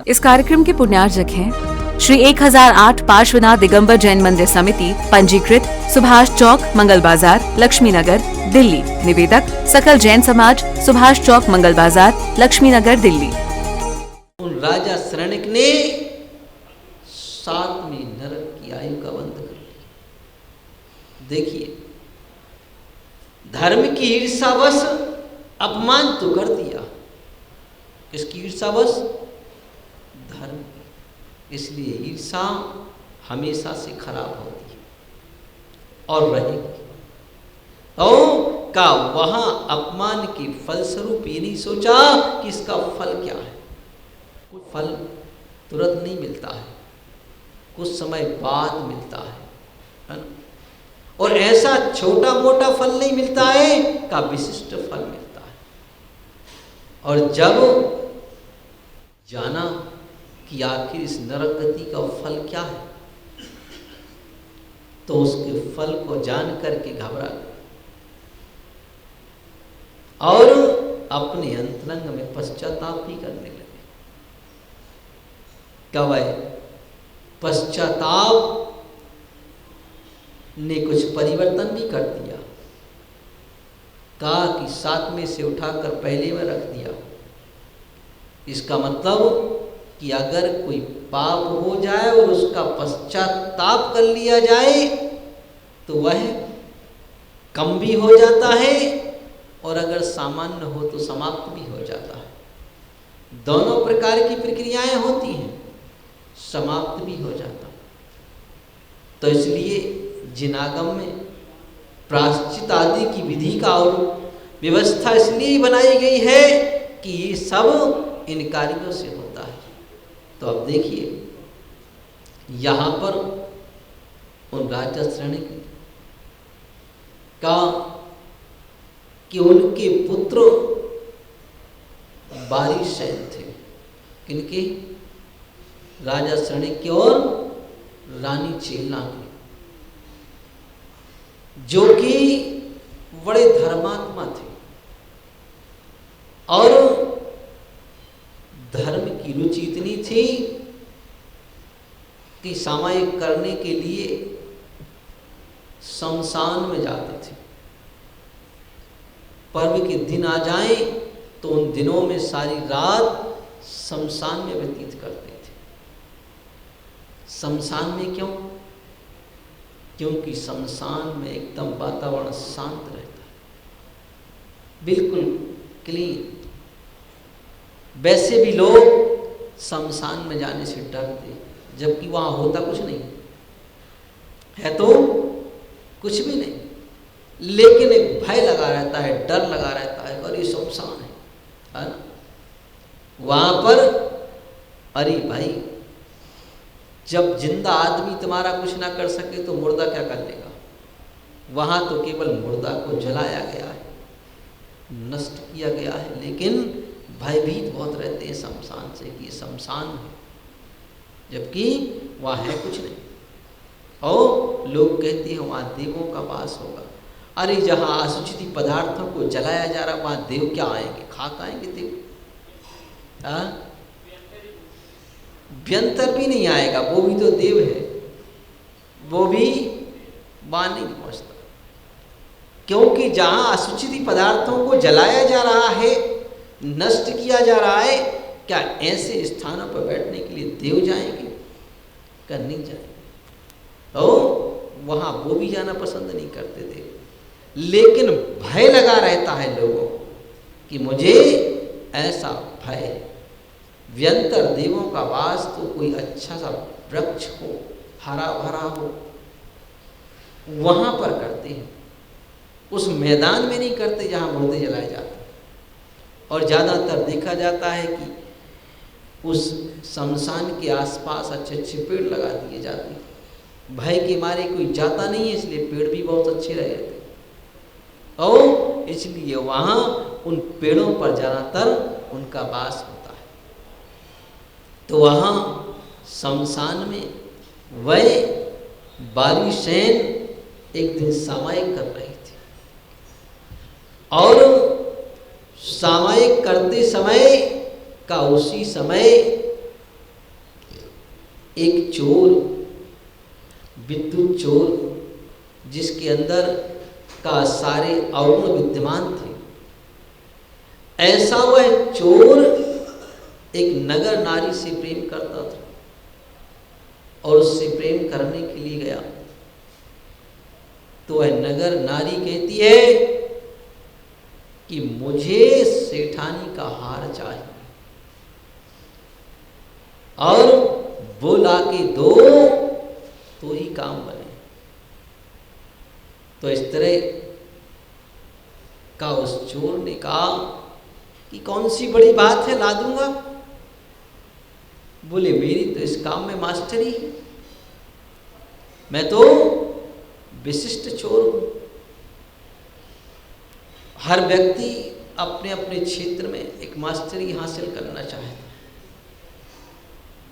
इस कार्यक्रम के पुण्यार्जक हैं श्री 1008 पार्श्वनाथ दिगंबर जैन मंदिर समिति, पंजीकृत, सुभाष चौक, मंगल बाजार, लक्ष्मी नगर, दिल्ली। निवेदक सकल जैन समाज, सुभाष चौक, मंगल बाजार, लक्ष्मी नगर, दिल्ली। राजा शरणिक ने 7वीं नरक की आयु का बंध कर लिया। देखिए, धर्म की ईर्षावश अपमान तो कर दिया। किसकी ईर्षावश? धर्म की। इसलिए ईर्षा हमेशा से खराब होती है और रहेगी। तो का वहां अपमान के फलस्वरूप ये नहीं सोचा कि इसका फल क्या है। कुछ फल तुरंत नहीं मिलता है, कुछ समय बाद मिलता है ना? और ऐसा छोटा मोटा फल नहीं मिलता है का विशिष्ट फल मिलता है। और जब जाना कि आखिर इस नरक गति का फल क्या है, तो उसके फल को जान करके घबरा गए और अपने अंतरंग में पश्चाताप भी करने लगे। कब है पश्चाताप ने कुछ परिवर्तन भी कर दिया। कहा कि 7 में से उठाकर पहले में रख दिया। इसका मतलब कि अगर कोई पाप हो जाए और उसका पश्चाताप कर लिया जाए तो वह कम भी हो जाता है, और अगर सामान्य हो तो समाप्त भी हो जाता है। दोनों प्रकार की प्रक्रियाएं होती हैं, समाप्त भी हो जाता। तो इसलिए जिनागम में प्रायश्चित आदि की विधि का और व्यवस्था इसलिए बनाई गई है कि ये सब इन कार्यों से होता है। तो अब देखिए, यहाँ पर उन राजा शरणिक का कि उनके पुत्र बारीसेन थे। किनके? राजा शरणिक के और रानी चेलना के, जो कि बड़े धर्मात्मा थे और धर्म की रुचि इतनी थी कि सामायिक करने के लिए शमशान में जाते थे। पर्व के दिन आ जाए तो उन दिनों में सारी रात शमशान में व्यतीत करते थे। शमशान में क्यों? क्योंकि शमशान में एकदम वातावरण शांत रहता है, बिल्कुल क्लीन। वैसे भी लोग शमशान में जाने से डरते, जबकि वहाँ होता कुछ नहीं है, तो कुछ भी नहीं, लेकिन एक भय लगा रहता है, डर लगा रहता है। और ये शमशान है ना? वहाँ पर अरे भाई, जब जिंदा आदमी तुम्हारा कुछ ना कर सके तो मुर्दा क्या कर लेगा? वहाँ तो केवल मुर्दा को जलाया गया है, नष्ट किया गया है, लेकिन भयभीत बहुत रहते हैं शमशान से कि शमशान है, जबकि वहाँ है कुछ नहीं। और लोग कहते हैं वहाँ देवों का वास होगा। अरे जहाँ असुचित पदार्थों को जलाया जा रहा, वहाँ देव क्या आएंगे? खाक आएंगे देव? व्यंतर भी नहीं आएगा, वो भी तो देव है, वो भी वहाँ नहीं पहुँचता। क्योंकि जहाँ असुचित पदार्थों को जलाया जा रहा है, नष्ट किया जा रहा है, क्या ऐसे स्थानों पर बैठने के लिए देव जाएंगे? क्या नहीं जाएंगे? तो वहाँ वो भी जाना पसंद नहीं करते थे, लेकिन भय लगा रहता है लोगों को कि मुझे ऐसा भय। व्यंतर देवों का वास तो कोई अच्छा सा वृक्ष हो, हरा भरा हो, वहाँ पर करते हैं, उस मैदान में नहीं करते जहाँ मुर्दे जलाए जाते। और ज़्यादातर देखा जाता है कि उस शमशान के आसपास अच्छे अच्छे पेड़ लगा दिए जाते हैं। भय के मारे कोई जाता नहीं है, इसलिए पेड़ भी बहुत अच्छे रहे थे, और इसलिए वहाँ उन पेड़ों पर ज़्यादातर उनका वास होता है। तो वहाँ शमशान में वह बारीसेन एक दिन सामायिक कर रही थी, और सामायिक करते समय का उसी समय एक चोर, विद्युत चोर, जिसके अंदर का सारे अवगुण विद्यमान थे, ऐसा वह चोर एक नगर नारी से प्रेम करता था और उससे प्रेम करने के लिए गया तो वह नगर नारी कहती है कि मुझे सेठानी का हार चाहिए और वो लाके दो तो ही काम बने। तो इस तरह का उस चोर ने कहा कि कौन सी बड़ी बात है, ला दूंगा। बोले मेरी तो इस काम में मास्टरी है, मैं तो विशिष्ट चोर हूं। हर व्यक्ति अपने अपने क्षेत्र में एक मास्टरी हासिल करना चाहता है।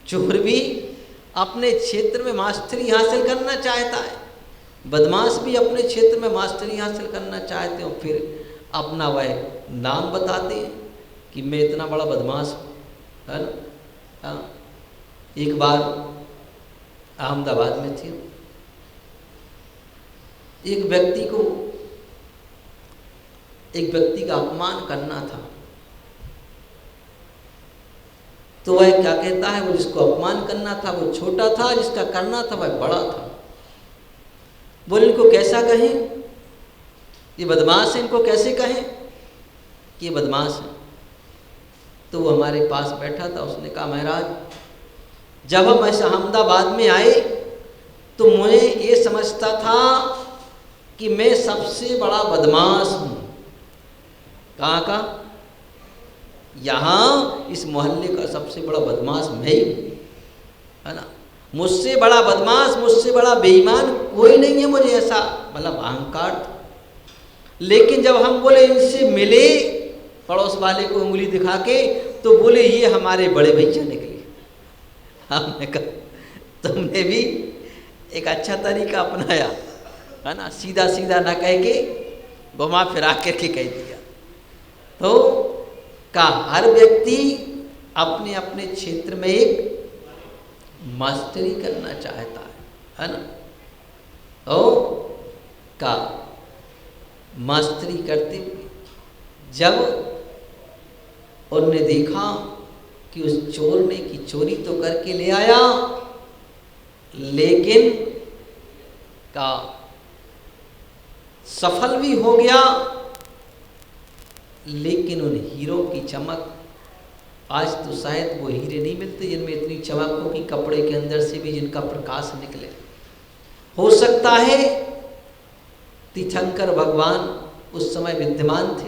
चोर भी अपने क्षेत्र में मास्टरी हासिल करना चाहता है, बदमाश भी अपने क्षेत्र में मास्टरी हासिल करना चाहते हो, फिर अपना वह नाम बताते हैं कि मैं इतना बड़ा बदमाश हूँ, है ना। हाँ, एक बार अहमदाबाद में थे, एक व्यक्ति का अपमान करना था तो वह क्या कहता है, वो जिसको अपमान करना था वो छोटा था, जिसका करना था वह बड़ा था। बोले इनको कैसा कहें, ये बदमाश है, इनको कैसे कहें कि ये बदमाश है। तो वो हमारे पास बैठा था, उसने कहा महाराज जब हम ऐसे अहमदाबाद में आए तो मुझे ये समझता था कि मैं सबसे बड़ा बदमाश हूँ। कहाँ का? यहाँ इस मोहल्ले का सबसे बड़ा बदमाश मैं ही हूँ, है ना। मुझसे बड़ा बदमाश, मुझसे बड़ा बेईमान कोई नहीं है, मुझे ऐसा मतलब अहंकार था। लेकिन जब हम बोले इनसे मिले, पड़ोस वाले को उंगली दिखा के, तो बोले ये हमारे बड़े भैया निकले। हमने कहा तुमने भी एक अच्छा तरीका अपनाया, है ना, सीधा सीधा ना कह के घुमा फिरा करके कह दिया। तो का हर व्यक्ति अपने अपने क्षेत्र में एक मास्टरी करना चाहता है ना। तो का मास्टरी करते हुए जब उन्होंने देखा कि उस चोर ने की चोरी तो करके ले आया, लेकिन का सफल भी हो गया, लेकिन उन हीरो की चमक, आज तो शायद वो हीरे नहीं मिलते जिनमें इतनी चमक हो कि कपड़े के अंदर से भी जिनका प्रकाश निकले। हो सकता है तीर्थंकर भगवान उस समय विद्यमान थे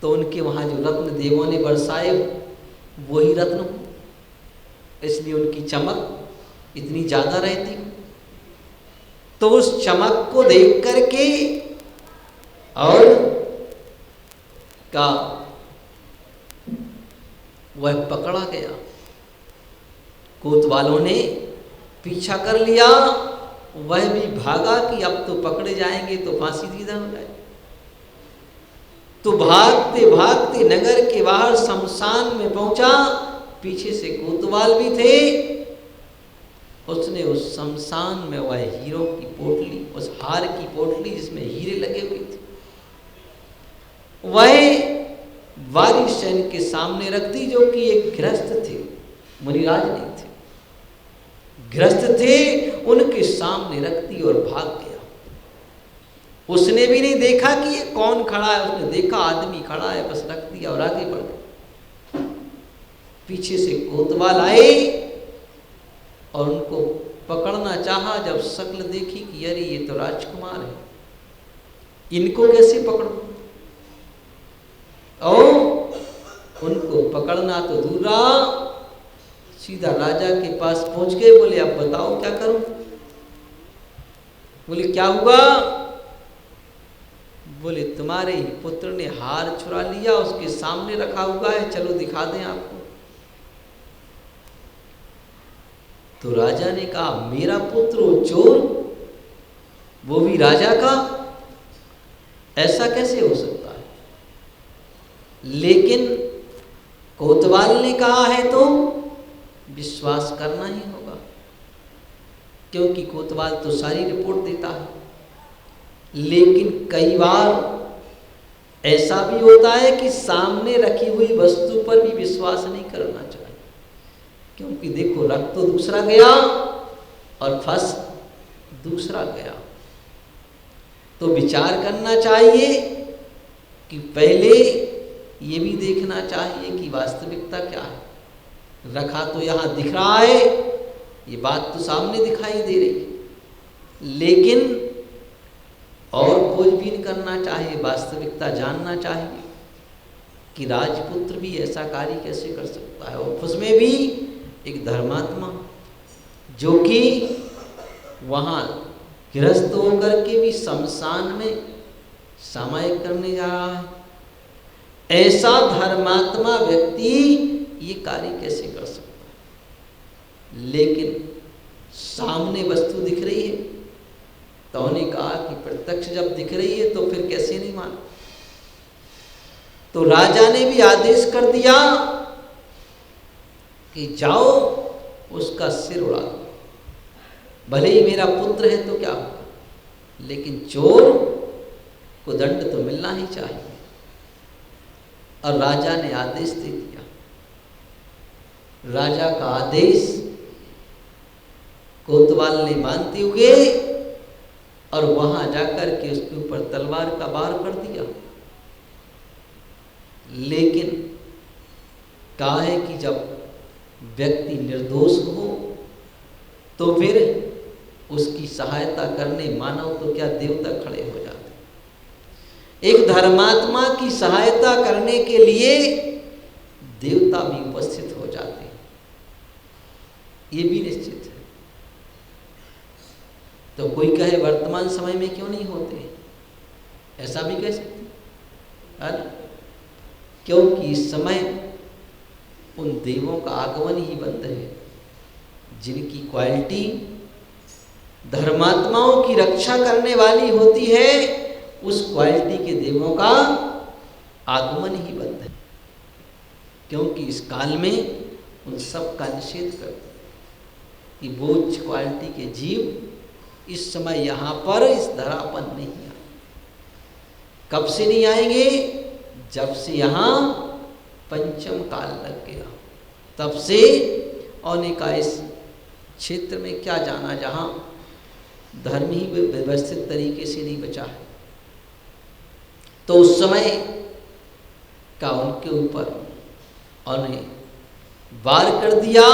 तो उनके वहाँ जो रत्न देवों ने बरसाए वही रत्न हो, इसलिए उनकी चमक इतनी ज़्यादा रहती। तो उस चमक को देख करके और का वह पकड़ा गया। कोतवालों ने पीछा कर लिया, वह भी भागा कि अब तो पकड़े जाएंगे तो फांसी दीदा हो जाए। तो भागते भागते नगर के बाहर शमशान में पहुंचा, पीछे से कोतवाल भी थे। उसने उस शमशान में वह हीरो की पोटली, उस हार की पोटली जिसमें हीरे लगे हुए थे, वह वारिसैन के सामने रख दी, जो कि एक गृहस्थ थे, मुनिराज नहीं थे, गृहस्थ थे, उनके सामने रख दी और भाग गया। उसने भी नहीं देखा कि ये कौन खड़ा है, उसने देखा आदमी खड़ा है, बस रख दिया और आगे बढ़ गया। पीछे से कोतवाल आए और उनको पकड़ना चाहा, जब शक्ल देखी कि अरे ये तो राजकुमार है, इनको कैसे पकड़ो। और उनको पकड़ना तो दूर रहा, सीधा राजा के पास पहुंच गए। बोले अब बताओ क्या करूं। बोले क्या हुआ। बोले तुम्हारे ही पुत्र ने हार चुरा लिया, उसके सामने रखा हुआ है, चलो दिखा दें आपको। तो राजा ने कहा मेरा पुत्र वो चोर, वो भी राजा का, ऐसा कैसे हो सकता है। लेकिन कोतवाल ने कहा है तो विश्वास करना ही होगा, क्योंकि कोतवाल तो सारी रिपोर्ट देता है। लेकिन कई बार ऐसा भी होता है कि सामने रखी हुई वस्तु पर भी विश्वास नहीं करना चाहिए, क्योंकि देखो रख तो दूसरा गया और फंस दूसरा गया। तो विचार करना चाहिए कि पहले ये भी देखना चाहिए कि वास्तविकता क्या है। रखा तो यहाँ दिख रहा है, ये बात तो सामने दिखाई दे रही है, लेकिन और खोजबीन करना चाहिए, वास्तविकता जानना चाहिए कि राजपुत्र भी ऐसा कार्य कैसे कर सकता है। और उसमें भी एक धर्मात्मा जो कि वहाँ गृहस्थ होकर के भी शमशान में सामायिक करने जा रहा है, ऐसा धर्मात्मा व्यक्ति ये कार्य कैसे कर सकता है। लेकिन सामने वस्तु दिख रही है, तो उन्होंने कहा कि प्रत्यक्ष जब दिख रही है तो फिर कैसे नहीं माना। तो राजा ने भी आदेश कर दिया कि जाओ उसका सिर उड़ा दो, भले ही मेरा पुत्र है तो क्या होगा, लेकिन चोर को दंड तो मिलना ही चाहिए। और राजा ने आदेश दे दिया। राजा का आदेश कोतवाल ने मानते हुए और वहां जाकर के उसके ऊपर तलवार का वार कर दिया। लेकिन कहा है कि जब व्यक्ति निर्दोष हो तो फिर उसकी सहायता करने मानव तो क्या देवता खड़े हो जाते। एक धर्मात्मा की सहायता करने के लिए देवता भी उपस्थित हो जाते हैं, ये भी निश्चित है। तो कोई कहे वर्तमान समय में क्यों नहीं होते, ऐसा भी कह सकते है, क्योंकि इस समय उन देवों का आगमन ही बंद है जिनकी क्वालिटी धर्मात्माओं की रक्षा करने वाली होती है। उस क्वालिटी के देवों का आगमन ही बंद है, क्योंकि इस काल में उन सब का निषेध करते कि वो उच्च क्वालिटी के जीव इस समय यहाँ पर इस धरा पर नहीं आए। कब से नहीं आएंगे? जब से यहाँ पंचम काल लग गया, तब से औने का इस क्षेत्र में क्या जाना जहाँ धर्म ही व्यवस्थित तरीके से नहीं बचा है। तो उस समय का उनके ऊपर उन्हें वार कर दिया,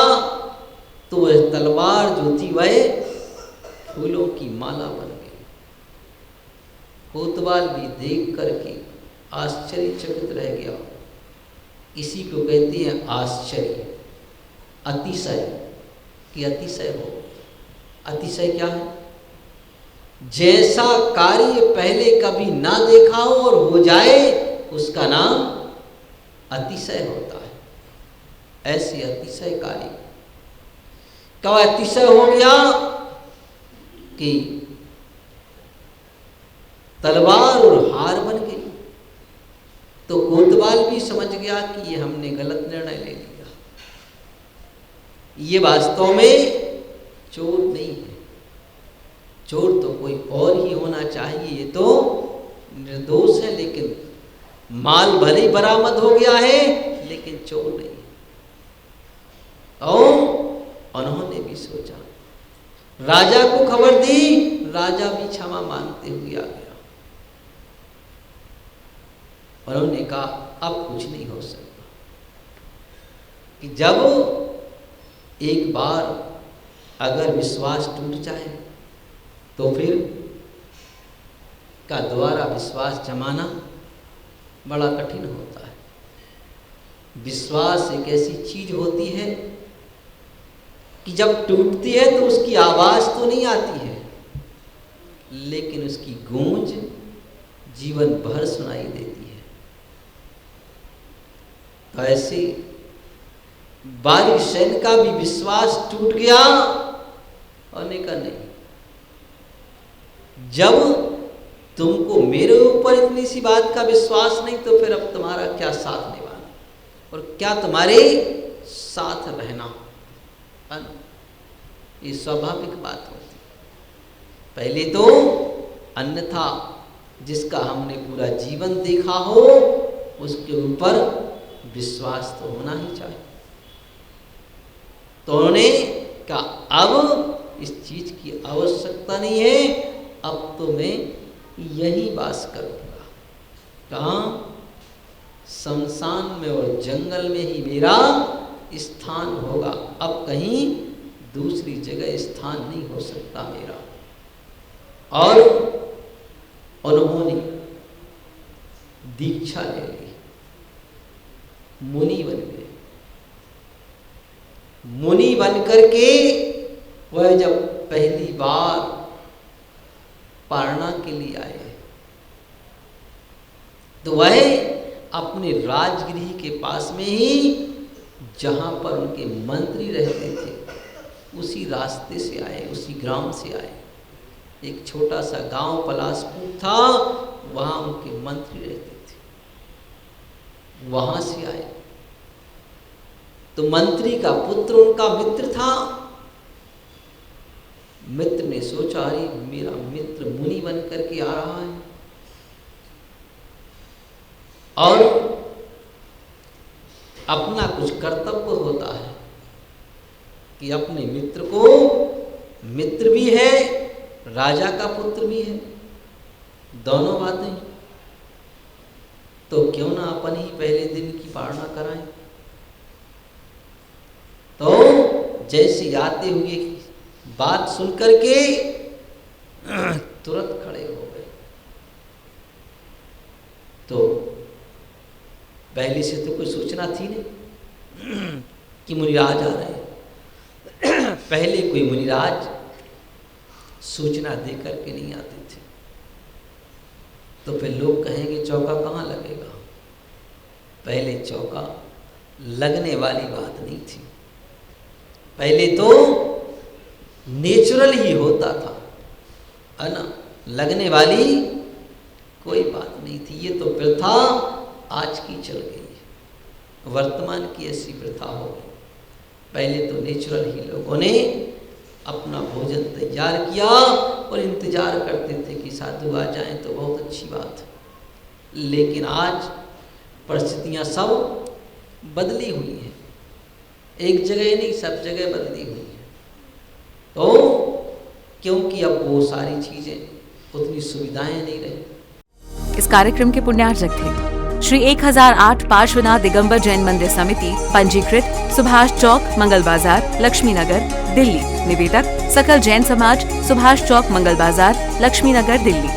तो वह तलवार जो थी वह फूलों की माला बन गई। कोतवाल भी देख करके आश्चर्यचकित रह गया। इसी को कहते हैं आश्चर्य, अतिशय कि अतिशय हो। अतिशय क्या है? जैसा कार्य पहले कभी ना देखा हो और हो जाए उसका नाम अतिशय होता है। ऐसे अतिशय कार्य कब अतिशय हो गया कि तलवार और हार बन गई। तो कोतवाल भी समझ गया कि ये हमने गलत निर्णय ले लिया, ये वास्तव में चोर नहीं है, चोर तो कोई और ही होना चाहिए, ये तो निर्दोष है, लेकिन माल भले ही बरामद हो गया है लेकिन चोर नहीं। और उन्होंने भी सोचा, राजा को खबर दी, राजा भी क्षमा मांगते हुए आ गया। उन्होंने कहा अब कुछ नहीं हो सकता, कि जब एक बार अगर विश्वास टूट जाए तो फिर का दोबारा विश्वास जमाना बड़ा कठिन होता है। विश्वास एक ऐसी चीज होती है कि जब टूटती है तो उसकी आवाज तो नहीं आती है, लेकिन उसकी गूंज जीवन भर सुनाई देती है। तो ऐसे बारिशैन का भी विश्वास टूट गया और का नहीं, जब तुमको मेरे ऊपर इतनी सी बात का विश्वास नहीं तो फिर अब तुम्हारा क्या साथ निभाना और क्या तुम्हारे साथ रहना। है ना? ये स्वाभाविक बात होती। पहले तो अन्यथा जिसका हमने पूरा जीवन देखा हो उसके ऊपर विश्वास तो होना ही चाहिए। तो उन्होंने कहा अब इस चीज की आवश्यकता नहीं है, अब तो मैं यही वास करूंगा। कहाँ? शमशान में और जंगल में ही मेरा स्थान होगा, अब कहीं दूसरी जगह स्थान नहीं हो सकता मेरा। और उन्होंने दीक्षा ले ली, मुनि बन गए। मुनि बन करके वह जब पहली बार पारणा के लिए आए तो वह अपने राजगृह के पास में ही, जहां पर उनके मंत्री रहते थे, उसी रास्ते से आए, उसी ग्राम से आए। एक छोटा सा गांव पलासपुर था, वहां उनके मंत्री रहते थे, वहां से आए। तो मंत्री का पुत्र उनका मित्र था। मित्र ने सोचा, अरे मेरा मित्र मुनि बन करके आ रहा है, और अपना कुछ कर्तव्य होता है कि अपने मित्र को, मित्र भी है, राजा का पुत्र भी है, दोनों बातें, तो क्यों ना अपन ही पहले दिन की पारणा कराएं। तो जैसे आते हुए बात सुनकर के तुरंत खड़े हो गए। तो पहले से तो कोई सूचना थी नहीं कि मुनिराज आ रहे हैं। पहले कोई मुनिराज सूचना दे करके नहीं आते थे, तो फिर लोग कहेंगे चौका कहाँ लगेगा। पहले चौका लगने वाली बात नहीं थी, पहले तो नेचुरल ही होता था, है ना, लगने वाली कोई बात नहीं थी। ये तो प्रथा आज की चल गई है, वर्तमान की ऐसी प्रथा हो गई। पहले तो नेचुरल ही लोगों ने अपना भोजन तैयार किया और इंतजार करते थे कि साधु आ जाएं तो बहुत अच्छी बात है। लेकिन आज परिस्थितियां सब बदली हुई हैं, एक जगह नहीं सब जगह बदली हुई है। तो क्योंकि अब वो सारी चीजें, उतनी सुविधाएं नहीं रही। इस कार्यक्रम के पुण्यार्जक थे श्री 1008 पार्श्वनाथ दिगंबर जैन मंदिर समिति, पंजीकृत, सुभाष चौक, मंगल बाजार, लक्ष्मी नगर, दिल्ली। निवेदक सकल जैन समाज, सुभाष चौक, मंगल बाजार, लक्ष्मी नगर, दिल्ली।